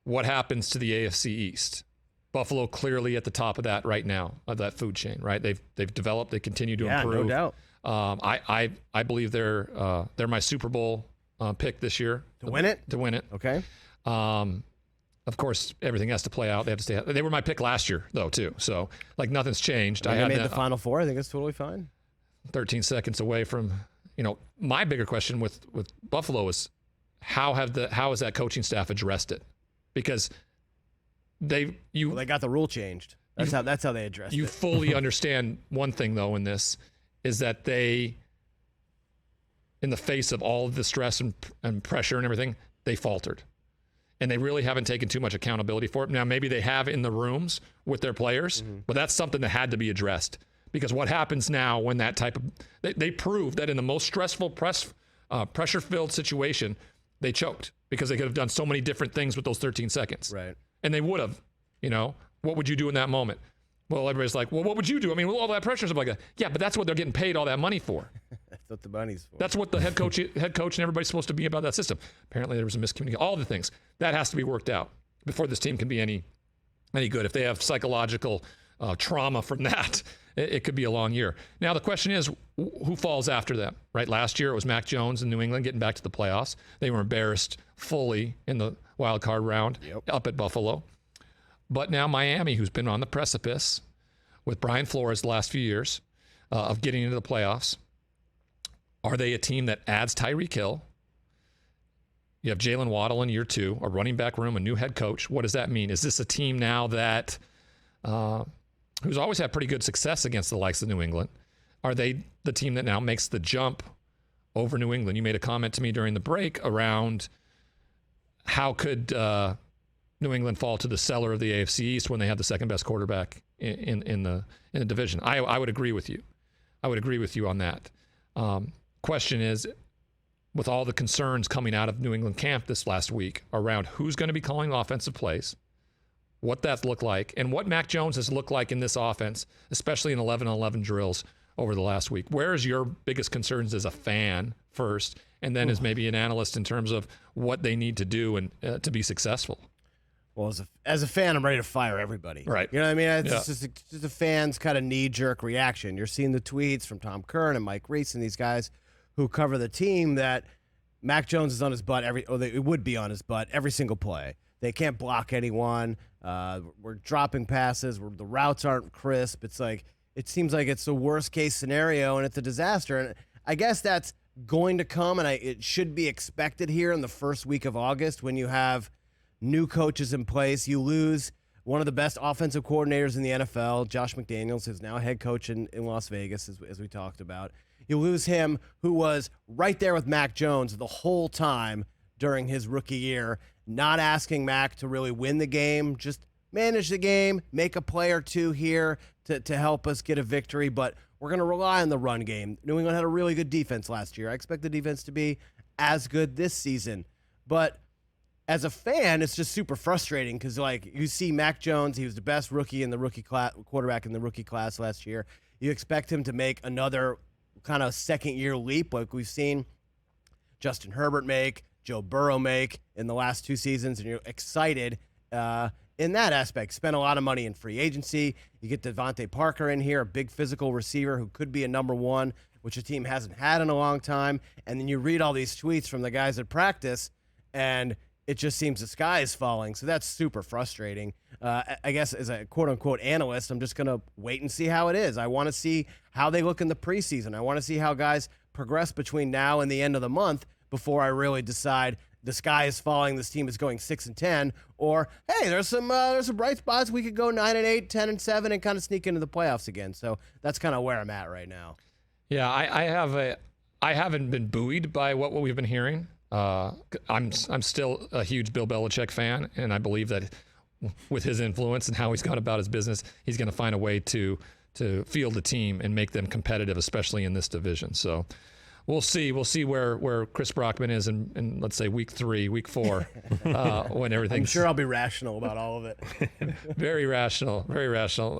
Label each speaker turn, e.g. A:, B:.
A: what happens to the AFC East? Buffalo clearly at the top of that right now, of that food chain, right? They've developed, they continue to improve.
B: No doubt.
A: I believe they're my Super Bowl pick this year.
B: To win it?
A: To win it.
B: Okay.
A: Of course, everything has to play out. They have to stay. They were my pick last year, though, too. So, like, nothing's changed.
B: I made the Final Four. I think it's totally fine.
A: 13 seconds away from, my bigger question with Buffalo is how has that coaching staff addressed it? Because they
B: got the rule changed. That's how they addressed it.
A: You fully understand one thing, though, in this is that they, in the face of all of the stress and pressure and everything, they faltered. And they really haven't taken too much accountability for it. Now, maybe they have in the rooms with their players, but that's something that had to be addressed. Because what happens now when that type of... They proved that in the most stressful, pressure-filled situation, they choked because they could have done so many different things with those 13 seconds.
B: Right.
A: And they would have, what would you do in that moment? Well, everybody's like, well, what would you do? I mean, with all that pressure, I'm like, yeah, but that's what they're getting paid all that money for.
B: That's what the money's for.
A: That's what the head coach and everybody's supposed to be about that system. Apparently, there was a miscommunication. All the things that has to be worked out before this team can be any good. If they have psychological trauma from that, it could be a long year. Now, the question is, who falls after them? Right? Last year, it was Mac Jones in New England getting back to the playoffs. They were embarrassed fully in the wild card round up at Buffalo. But now Miami, who's been on the precipice with Brian Flores the last few years of getting into the playoffs, are they a team that adds Tyreek Hill? You have Jalen Waddle in year 2, a running back room, a new head coach. What does that mean? Is this a team now that who's always had pretty good success against the likes of New England? Are they the team that now makes the jump over New England? You made a comment to me during the break around how could New England fall to the cellar of the AFC East when they have the second best quarterback in the division. I would agree with you. I would agree with you on that. Question is, with all the concerns coming out of New England camp this last week around who's going to be calling offensive plays, what that's looked like, and what Mac Jones has looked like in this offense, especially in 11-on-11 drills over the last week. Where is your biggest concerns as a fan first, and then as maybe an analyst in terms of what they need to do and to be successful?
B: Well, as a fan, I'm ready to fire everybody.
A: Right.
B: You know what I mean? It's just a fan's kind of knee-jerk reaction. You're seeing the tweets from Tom Curran and Mike Reese and these guys who cover the team that Mac Jones is on his butt it would be on his butt every single play. They can't block anyone. We're dropping passes. The routes aren't crisp. It's like it seems like it's the worst-case scenario, and it's a disaster. And I guess that's going to come, and it should be expected here in the first week of August when you have new coaches in place. You lose one of the best offensive coordinators in the NFL, Josh McDaniels, who's now a head coach in Las Vegas, as we talked about. You lose him, who was right there with Mac Jones the whole time during his rookie year, not asking Mac to really win the game, just manage the game, make a play or two here to help us get a victory, but we're going to rely on the run game. New England had a really good defense last year. I expect the defense to be as good this season. But as a fan, it's just super frustrating because, like, you see Mac Jones, he was the best rookie in the rookie class, quarterback in the rookie class last year. You expect him to make another kind of second-year leap like we've seen Justin Herbert make, Joe Burrow make in the last 2 seasons, and you're excited in that aspect. Spent a lot of money in free agency. You get Devontae Parker in here, a big physical receiver who could be a number 1, which a team hasn't had in a long time. And then you read all these tweets from the guys at practice, and it just seems the sky is falling. So that's super frustrating. I guess as a quote-unquote analyst, I'm just going to wait and see how it is. I want to see how they look in the preseason. I want to see how guys progress between now and the end of the month before I really decide the sky is falling, this team is going 6-10, or, hey, there's some bright spots. We could go 9-8, 10-7, and kind of sneak into the playoffs again. So that's kind of where I'm at right now.
A: Yeah, I haven't been buoyed by what we've been hearing. I'm still a huge Bill Belichick fan, and I believe that with his influence and how he's gone about his business, he's going to find a way to field the team and make them competitive, especially in this division. So we'll see. We'll see where Chris Brockman is in let's say week 3, week 4, when everything's...
B: I'm sure I'll be rational about all of it.
A: Very rational. Very rational.